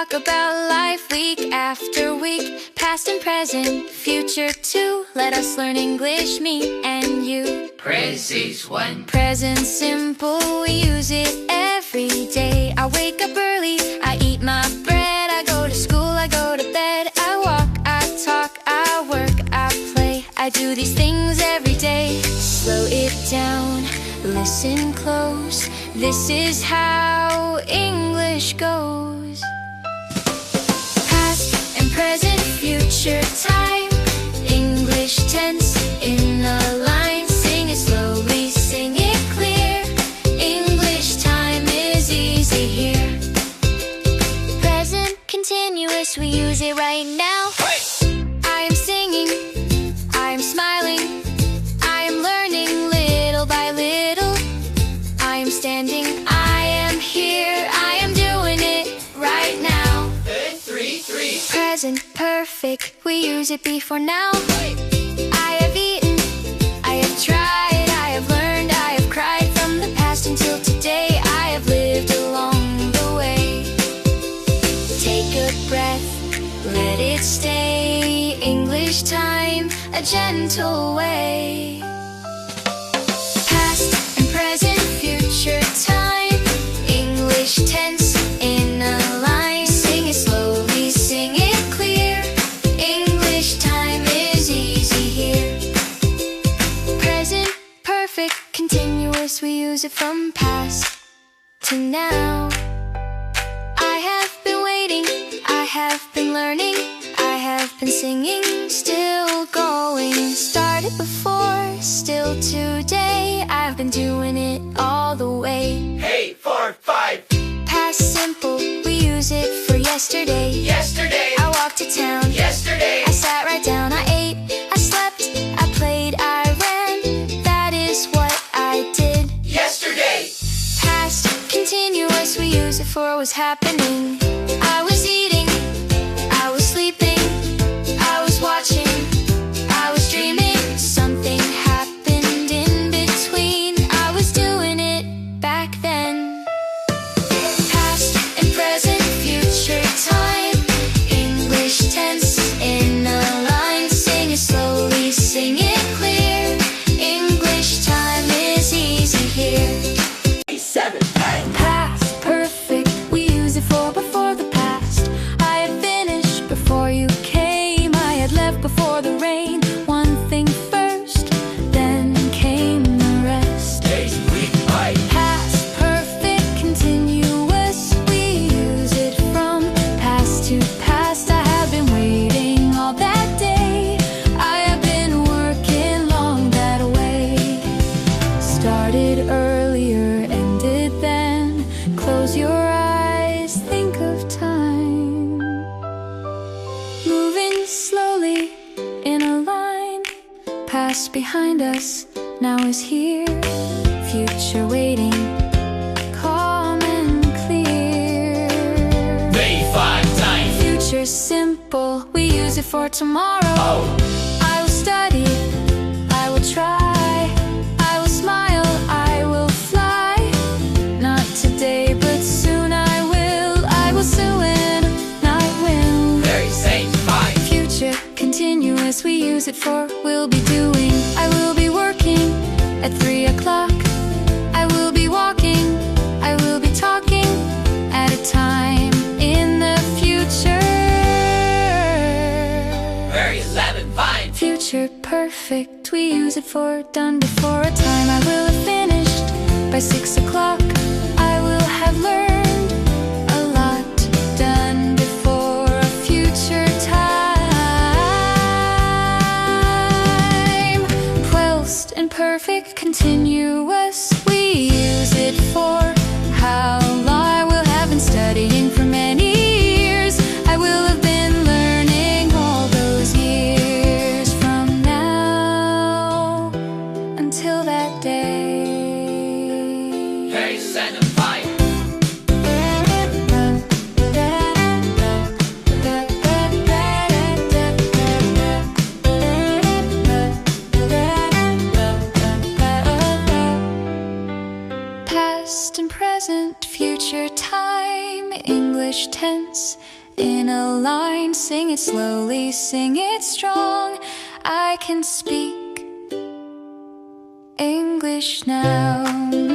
talk about life week after week, past and present, future too. Let us learn English, me and you. Present one. Present simple, we use it every day. I wake up early, I eat my bread, I go to school, I go to bed, I walk, I talk, I work, I play. I do these things every day. Slow it down, listen close. This is how English goes. Past and present, future time. English tense in a line. Sing it slowly, sing it clear. English time is easy here. Present continuous, we use it right now. I am singing, I am smiling, I am learning little by little. I am standing, I am here, I am doing it right now. 3, 3. Present perfect, we use it before now. I have eaten, I have tried, I have learned, I have cried. From the past until today, I have lived along the way. Take a breath, let it stay. English time, a gentle way. Past and present, future time. English tense in a line. Sing it slowly, sing it clear. English time is easy here. Present perfect, continuous, we use it from past to now. I have been waiting, I have been learning, I have been singing, still going. Started before, still today, I've been doing it all the way. Hey, 4, 5. Past simple, we use it for yesterday. Yesterday. I walked to town. Yesterday. I sat right down, I ate, I slept, I played, I ran. That is what I did. Yesterday. Past continuous, we use it for what was happening. I was eating, I was sleeping, I was watching, I was dreaming. Something happened in between. I was doing it back then. Past and present, future time. English tense in a line. Sing it slowly, sing it clear. English time is easy here. 7. Past perfect, we use it for before the past. I had finished before you came. I had left before the rain. One thing first, then came the rest. Days, week, night. Past perfect, continuous, we use it from past to past. I have been waiting all that day. I have been working long that way. Started earlier, ended then. Close your eyes, think of time. Moving slowly in a line. Past behind us, now is here. Future waiting, calm and clear. May 5 time. Future simple, we use it for tomorrow. Oh. I will study, I will try, I will smile, I will fly. Not today, but soon I will soon, I will. Very same 5. Future continuous, we use it for will be doing. I will be working at 3 o'clock. I will be walking, I will be talking at a time in the future. Very 11 fine. Future perfect, we use it for done before a time. I will have finished by 6 o'clock. I will have learned a lot. Done before a future time. Past and perfect, continuous, we use it for how long. I will have been studying for many years. I will have been learning all those years from now until that day. Very 7 5. Past and present, future time. English tense in a line. Sing it slowly, sing it strong. I can speak English now.